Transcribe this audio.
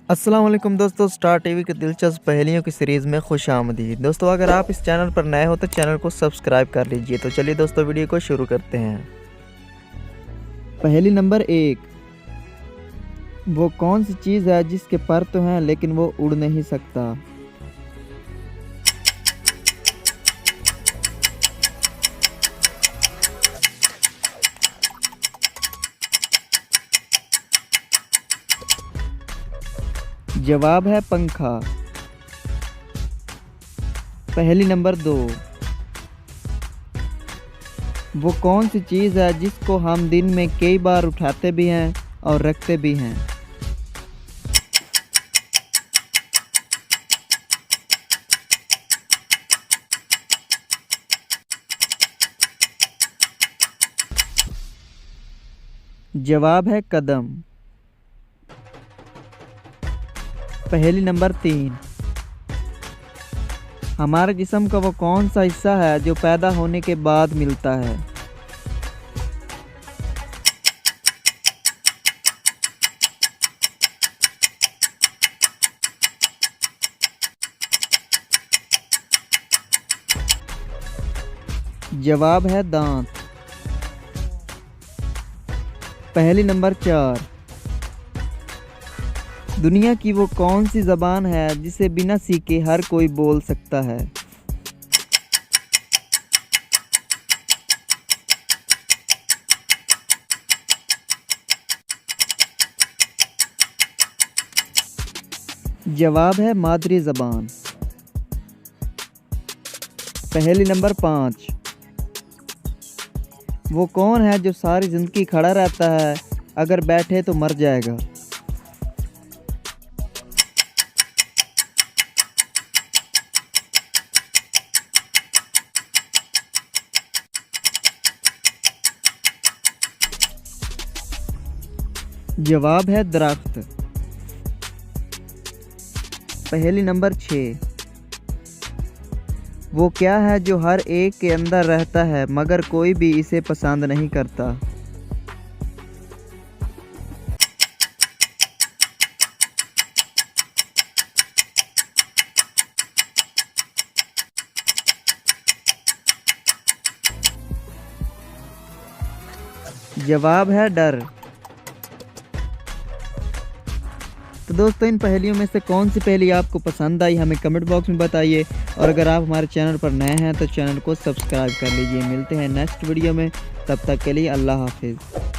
अस्सलाम वालेकुम दोस्तों, स्टार टीवी की दिलचस्प पहेलियों की सीरीज़ में खुशामदीद। दोस्तों, अगर आप इस चैनल पर नए हो तो चैनल को सब्सक्राइब कर लीजिए। तो चलिए दोस्तों, वीडियो को शुरू करते हैं। पहेली नंबर 1। वो कौन सी चीज़ है जिसके पर तो हैं लेकिन वो उड़ नहीं सकता? जवाब है पंखा। पहेली नंबर 2। वो कौन सी चीज़ है जिसको हम दिन में कई बार उठाते भी हैं और रखते भी हैं? जवाब है कदम। पहेली नंबर 3। हमारे जिस्म का वो कौन सा हिस्सा है जो पैदा होने के बाद मिलता है? जवाब है दांत। पहेली नंबर 4। दुनिया की वो कौन सी ज़बान है जिसे बिना सीखे हर कोई बोल सकता है? जवाब है मादरी ज़बान। पहेली नंबर 5। वो कौन है जो सारी ज़िंदगी खड़ा रहता है, अगर बैठे तो मर जाएगा? जवाब है दरख्त। पहेली नंबर 6। वो क्या है जो हर एक के अंदर रहता है मगर कोई भी इसे पसंद नहीं करता? जवाब है डर। तो दोस्तों, इन पहेलियों में से कौन सी पहेली आपको पसंद आई हमें कमेंट बॉक्स में बताइए। और अगर आप हमारे चैनल पर नए हैं तो चैनल को सब्सक्राइब कर लीजिए। मिलते हैं नेक्स्ट वीडियो में, तब तक के लिए अल्लाह हाफिज़।